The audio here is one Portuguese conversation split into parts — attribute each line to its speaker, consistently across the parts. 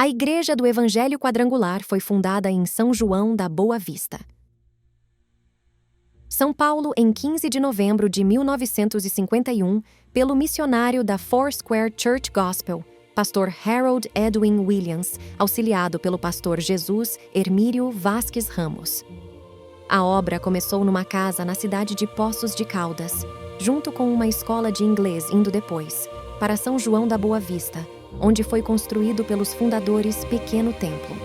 Speaker 1: A Igreja do Evangelho Quadrangular foi fundada em São João da Boa Vista, São Paulo, em 15 de novembro de 1951, pelo missionário da Foursquare Church Gospel, pastor Harold Edwin Williams, auxiliado pelo pastor Jesus Hermírio Vasques Ramos. A obra começou numa casa na cidade de Poços de Caldas, junto com uma escola de inglês indo depois, para São João da Boa Vista, onde foi construído pelos fundadores pequeno templo.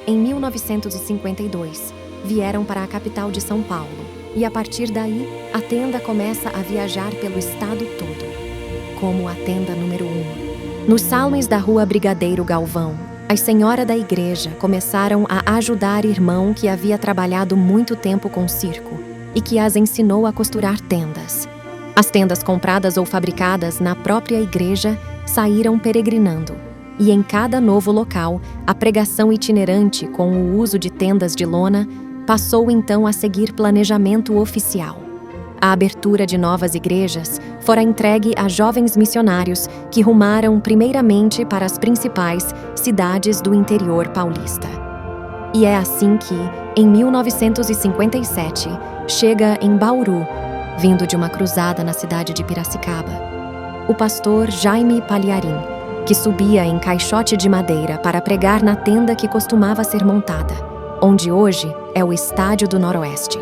Speaker 1: Em 1952, vieram para a capital de São Paulo, e a partir daí, a tenda começa a viajar pelo estado todo, como a tenda número 1. Nos salmes da rua Brigadeiro Galvão, as senhoras da igreja começaram a ajudar irmão que havia trabalhado muito tempo com circo e que as ensinou a costurar tendas. As tendas compradas ou fabricadas na própria igreja saíram peregrinando, e em cada novo local, a pregação itinerante com o uso de tendas de lona passou então a seguir planejamento oficial. A abertura de novas igrejas fora entregue a jovens missionários que rumaram primeiramente para as principais cidades do interior paulista. E é assim que, em 1957, chega em Bauru, vindo de uma cruzada na cidade de Piracicaba, o pastor Jaime Palharim, que subia em caixote de madeira para pregar na tenda que costumava ser montada, onde hoje é o Estádio do Noroeste.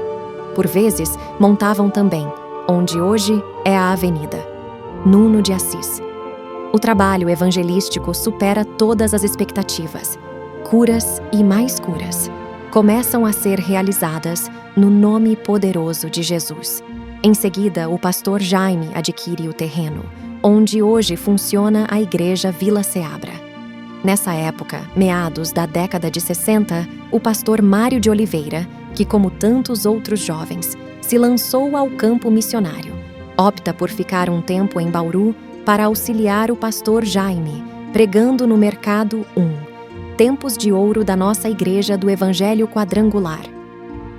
Speaker 1: Por vezes, montavam também, onde hoje é a Avenida Nuno de Assis. O trabalho evangelístico supera todas as expectativas. Curas e mais curas começam a ser realizadas no nome poderoso de Jesus. Em seguida, o pastor Jaime adquire o terreno, onde hoje funciona a Igreja Vila Seabra. Nessa época, meados da década de 60, o pastor Mário de Oliveira, que como tantos outros jovens, se lançou ao campo missionário, opta por ficar um tempo em Bauru para auxiliar o pastor Jaime, pregando no Mercado 1, tempos de ouro da nossa Igreja do Evangelho Quadrangular.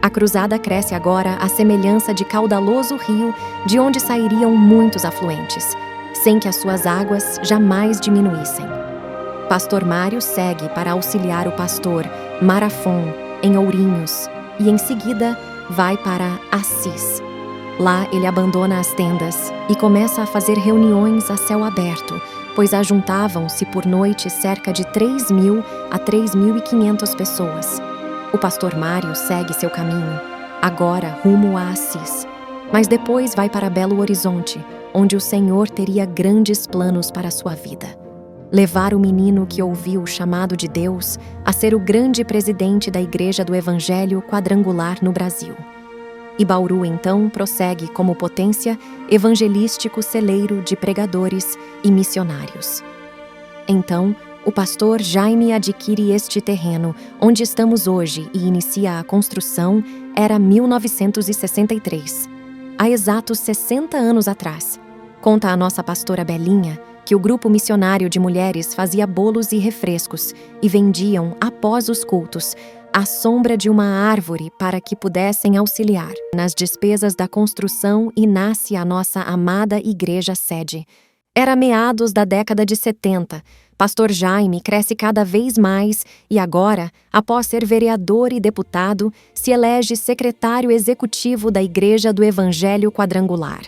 Speaker 1: A cruzada cresce agora à semelhança de caudaloso rio de onde sairiam muitos afluentes, sem que as suas águas jamais diminuíssem. Pastor Mário segue para auxiliar o pastor Marafon em Ourinhos e em seguida vai para Assis. Lá ele abandona as tendas e começa a fazer reuniões a céu aberto, pois ajuntavam-se por noite cerca de 3.000 a 3.500 pessoas. O pastor Mário segue seu caminho, agora rumo a Assis, mas depois vai para Belo Horizonte, onde o Senhor teria grandes planos para sua vida. Levar o menino que ouviu o chamado de Deus a ser o grande presidente da Igreja do Evangelho Quadrangular no Brasil. E Bauru, então, prossegue como potência evangelístico celeiro de pregadores e missionários. Então, o pastor Jaime adquire este terreno, onde estamos hoje, e inicia a construção, era 1963. Há exatos 60 anos atrás. Conta a nossa pastora Belinha que o grupo missionário de mulheres fazia bolos e refrescos e vendiam, após os cultos, à sombra de uma árvore para que pudessem auxiliar nas despesas da construção e nasce a nossa amada igreja sede. Era meados da década de 70. Pastor Jaime cresce cada vez mais e agora, após ser vereador e deputado, se elege secretário executivo da Igreja do Evangelho Quadrangular.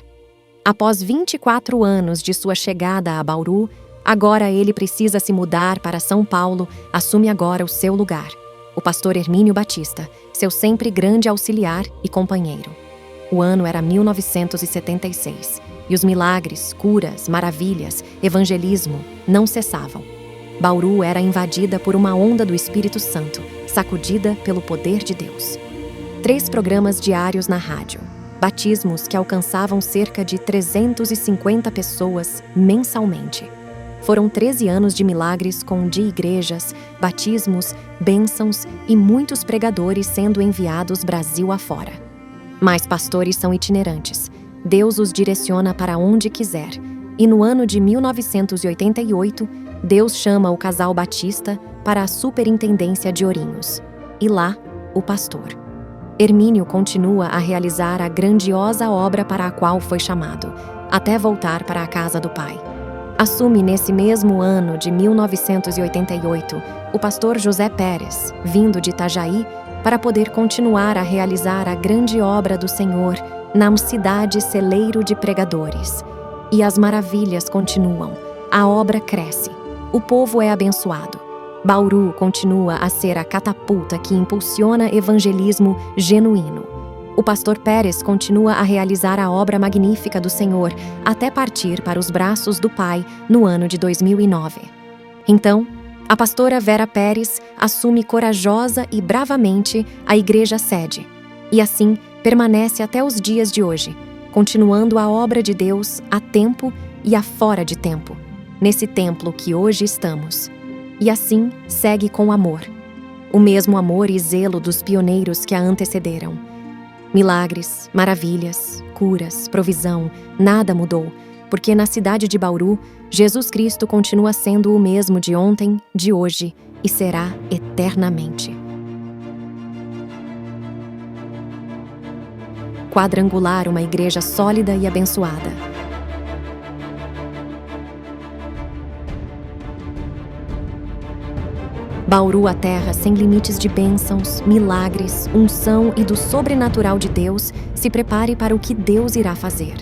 Speaker 1: Após 24 anos de sua chegada a Bauru, agora ele precisa se mudar para São Paulo, assume agora o seu lugar. O pastor Hermínio Batista, seu sempre grande auxiliar e companheiro. O ano era 1976, e os milagres, curas, maravilhas, evangelismo não cessavam. Bauru era invadida por uma onda do Espírito Santo, sacudida pelo poder de Deus. 3 programas diários na rádio. Batismos que alcançavam cerca de 350 pessoas mensalmente. Foram 13 anos de milagres de igrejas, batismos, bênçãos e muitos pregadores sendo enviados Brasil afora. Mas pastores são itinerantes. Deus os direciona para onde quiser. E no ano de 1988, Deus chama o casal Batista para a superintendência de Ourinhos. E lá, o pastor Hermínio continua a realizar a grandiosa obra para a qual foi chamado, até voltar para a casa do Pai. Assume nesse mesmo ano de 1988 o pastor José Pérez, vindo de Itajaí, para poder continuar a realizar a grande obra do Senhor na cidade celeiro de pregadores. E as maravilhas continuam, a obra cresce, o povo é abençoado. Bauru continua a ser a catapulta que impulsiona evangelismo genuíno. O pastor Pérez continua a realizar a obra magnífica do Senhor até partir para os braços do Pai no ano de 2009. Então, a pastora Vera Pérez assume corajosa e bravamente a igreja sede, e assim permanece até os dias de hoje, continuando a obra de Deus a tempo e a fora de tempo, nesse templo que hoje estamos. E assim segue com amor, o mesmo amor e zelo dos pioneiros que a antecederam. Milagres, maravilhas, curas, provisão, nada mudou, porque na cidade de Bauru, Jesus Cristo continua sendo o mesmo de ontem, de hoje e será eternamente. Quadrangular, uma igreja sólida e abençoada. Bauru, a terra sem limites de bênçãos, milagres, unção e do sobrenatural de Deus, se prepare para o que Deus irá fazer.